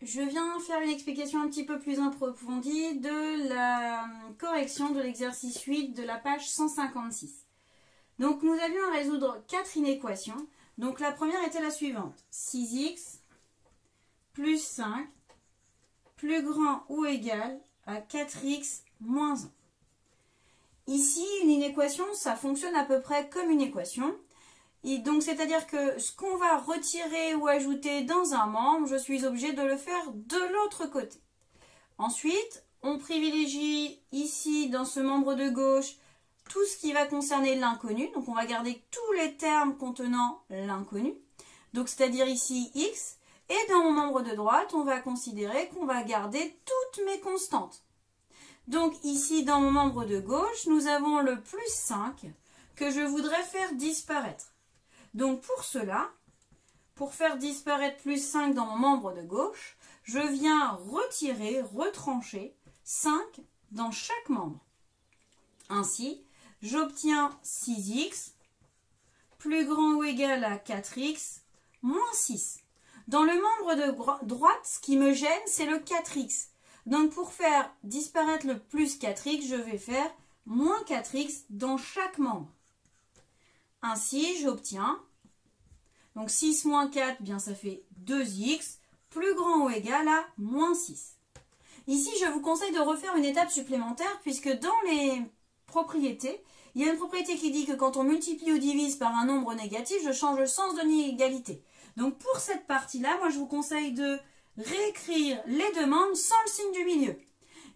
je viens faire une explication un petit peu plus approfondie de la correction de l'exercice 8 de la page 156. Donc nous avions à résoudre 4 inéquations. Donc la première était la suivante. 6x plus 5 plus grand ou égal à 4x moins 1. Ici, une inéquation, ça fonctionne à peu près comme une équation. Et donc, c'est-à-dire que ce qu'on va retirer ou ajouter dans un membre, je suis obligée de le faire de l'autre côté. Ensuite, on privilégie ici, dans ce membre de gauche, tout ce qui va concerner l'inconnu. Donc, on va garder tous les termes contenant l'inconnu. Donc, c'est-à-dire ici x. Et dans mon membre de droite, on va considérer qu'on va garder toutes mes constantes. Donc, ici, dans mon membre de gauche, nous avons le plus 5 que je voudrais faire disparaître. Donc pour cela, pour faire disparaître plus 5 dans mon membre de gauche, je viens retirer, retrancher 5 dans chaque membre. Ainsi, j'obtiens 6x plus grand ou égal à 4x moins 6. Dans le membre de droite, ce qui me gêne, c'est le 4x. Donc pour faire disparaître le plus 4x, je vais faire moins 4x dans chaque membre. Ainsi, j'obtiens, donc 6 moins 4, bien ça fait 2x, plus grand ou égal à moins 6. Ici, je vous conseille de refaire une étape supplémentaire, puisque dans les propriétés, il y a une propriété qui dit que quand on multiplie ou divise par un nombre négatif, je change le sens de l'inégalité. Donc pour cette partie-là, moi je vous conseille de réécrire les deux membres sans le signe du milieu.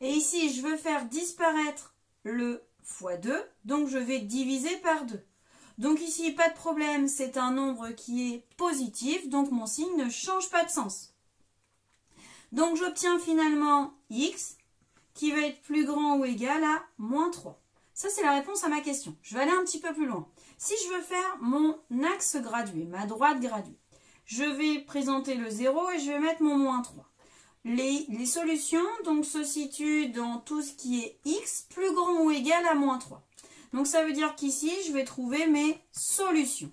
Et ici, je veux faire disparaître le fois 2, donc je vais diviser par 2. Donc ici, pas de problème, c'est un nombre qui est positif, donc mon signe ne change pas de sens. Donc j'obtiens finalement x qui va être plus grand ou égal à moins 3. Ça, c'est la réponse à ma question. Je vais aller un petit peu plus loin. Si je veux faire mon axe gradué, ma droite graduée, je vais présenter le 0 et je vais mettre mon moins 3. Les solutions donc, se situent dans tout ce qui est x plus grand ou égal à moins 3. Donc ça veut dire qu'ici, je vais trouver mes solutions.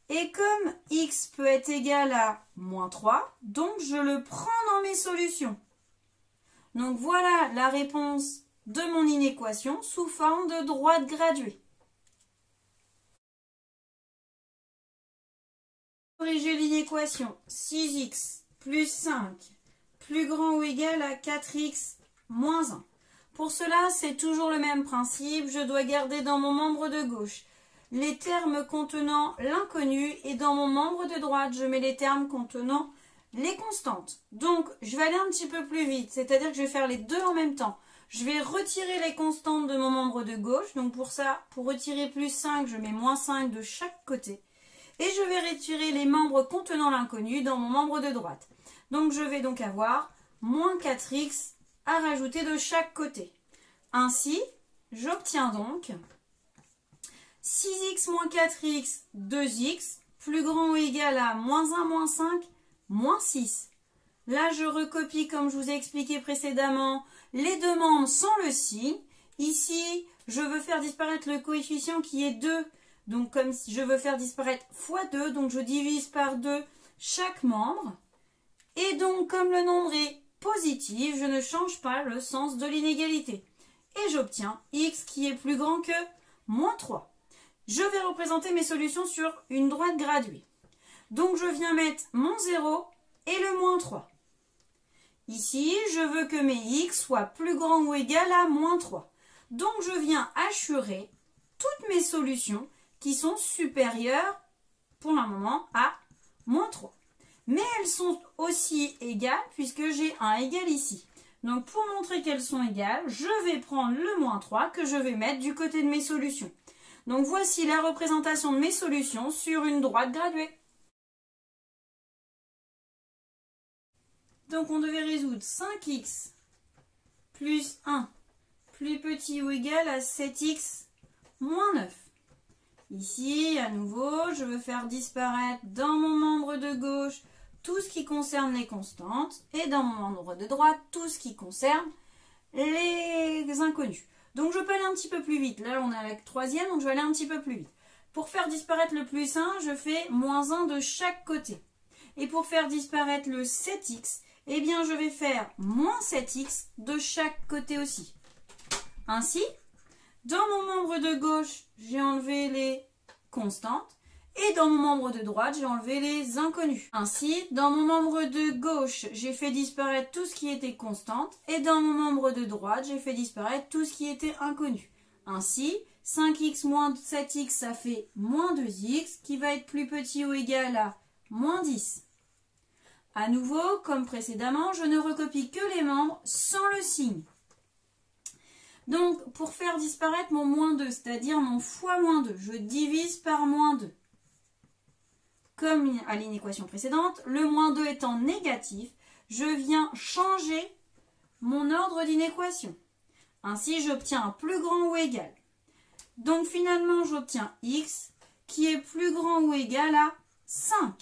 Et comme x peut être égal à moins 3, donc je le prends dans mes solutions. Donc voilà la réponse de mon inéquation sous forme de droite graduée. Corriger l'inéquation 6x plus 5 plus grand ou égal à 4x moins 1. Pour cela, c'est toujours le même principe. Je dois garder dans mon membre de gauche les termes contenant l'inconnu et dans mon membre de droite, je mets les termes contenant les constantes. Donc, je vais aller un petit peu plus vite, c'est-à-dire que je vais faire les deux en même temps. Je vais retirer les constantes de mon membre de gauche. Donc pour ça, pour retirer plus 5, je mets moins 5 de chaque côté. Et je vais retirer les membres contenant l'inconnu dans mon membre de droite. Donc je vais donc avoir moins 4x à rajouter de chaque côté. Ainsi, j'obtiens donc 6x moins 4x, 2x, plus grand ou égal à moins 1, moins 5, moins 6. Là, je recopie, comme je vous ai expliqué précédemment, les deux membres sans le signe. Ici, je veux faire disparaître le coefficient qui est 2. Donc, comme je veux faire disparaître fois 2, donc je divise par 2 chaque membre. Et donc, comme le nombre est positif, je ne change pas le sens de l'inégalité. Et j'obtiens x qui est plus grand que moins 3. Je vais représenter mes solutions sur une droite graduée. Donc, je viens mettre mon 0 et le moins 3. Ici, je veux que mes x soient plus grands ou égal à moins 3. Donc, je viens assurer toutes mes solutions qui sont supérieures, pour le moment, à moins 3. Mais elles sont aussi égales puisque j'ai un égal ici. Donc, pour montrer qu'elles sont égales, je vais prendre le moins 3 que je vais mettre du côté de mes solutions. Donc, voici la représentation de mes solutions sur une droite graduée. Donc, on devait résoudre 5x plus 1 plus petit ou égal à 7x moins 9. Ici, à nouveau, je veux faire disparaître dans mon membre de gauche tout ce qui concerne les constantes et dans mon membre de droite tout ce qui concerne les inconnus. Donc, je peux aller un petit peu plus vite. Là, on est à la troisième, donc je vais aller un petit peu plus vite. Pour faire disparaître le plus 1, je fais moins 1 de chaque côté. Et pour faire disparaître le 7x, eh bien je vais faire moins 7x de chaque côté aussi. Ainsi, dans mon membre de gauche, j'ai enlevé les constantes. Et dans mon membre de droite, j'ai enlevé les inconnus. Ainsi, dans mon membre de gauche, j'ai fait disparaître tout ce qui était constante. Et dans mon membre de droite, j'ai fait disparaître tout ce qui était inconnu. Ainsi, 5x moins 7x, ça fait moins 2x, qui va être plus petit ou égal à moins 10. À nouveau, comme précédemment, je ne recopie que les membres sans le signe. Donc, pour faire disparaître mon moins 2, c'est-à-dire mon fois moins 2, je divise par moins 2. Comme à l'inéquation précédente, le moins 2 étant négatif, je viens changer mon ordre d'inéquation. Ainsi, j'obtiens un plus grand ou égal. Donc finalement, j'obtiens x qui est plus grand ou égal à 5.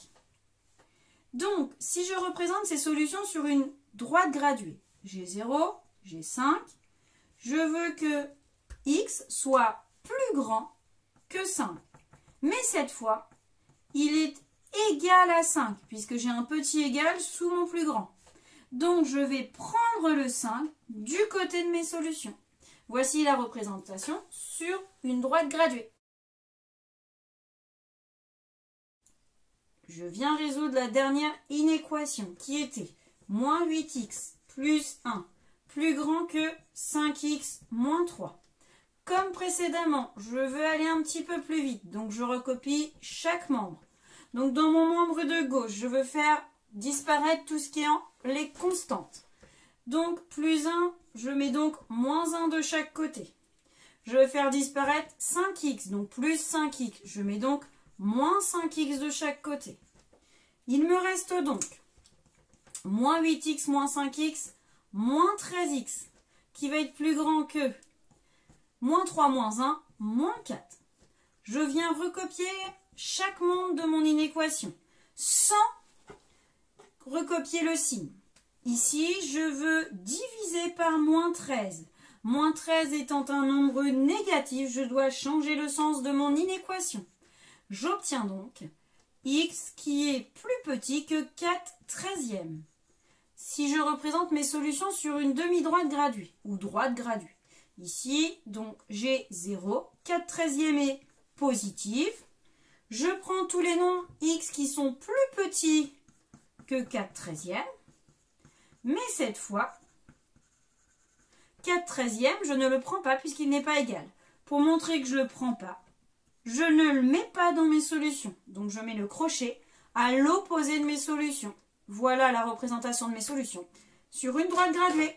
Donc, si je représente ces solutions sur une droite graduée, j'ai 0, j'ai 5, je veux que x soit plus grand que 5. Mais cette fois, il est égal à 5, puisque j'ai un petit égal sous mon plus grand. Donc, je vais prendre le 5 du côté de mes solutions. Voici la représentation sur une droite graduée. Je viens résoudre la dernière inéquation qui était moins 8x plus 1 plus grand que 5x moins 3. Comme précédemment, je veux aller un petit peu plus vite, donc je recopie chaque membre. Donc dans mon membre de gauche, je veux faire disparaître tout ce qui est en les constantes. Donc plus 1, je mets donc moins 1 de chaque côté. Je vais faire disparaître 5x, donc plus 5x. Je mets donc moins 5x de chaque côté. Il me reste donc moins 8x moins 5x moins 13x, qui va être plus grand que moins 3 moins 1, moins 4. Je viens recopier chaque membre de mon inéquation, sans recopier le signe. Ici, je veux diviser par moins 13. Moins 13 étant un nombre négatif, je dois changer le sens de mon inéquation. J'obtiens donc x qui est plus petit que 4 treizièmes. Si je représente mes solutions sur une demi-droite graduée, ou droite graduée. Ici, donc, j'ai 0, 4 treizièmes est positif. Je prends tous les nombres x qui sont plus petits que 4 treizièmes. Mais cette fois, 4 treizièmes, je ne le prends pas puisqu'il n'est pas égal. Pour montrer que je ne le prends pas, je ne le mets pas dans mes solutions. Donc je mets le crochet à l'opposé de mes solutions. Voilà la représentation de mes solutions sur une droite graduée.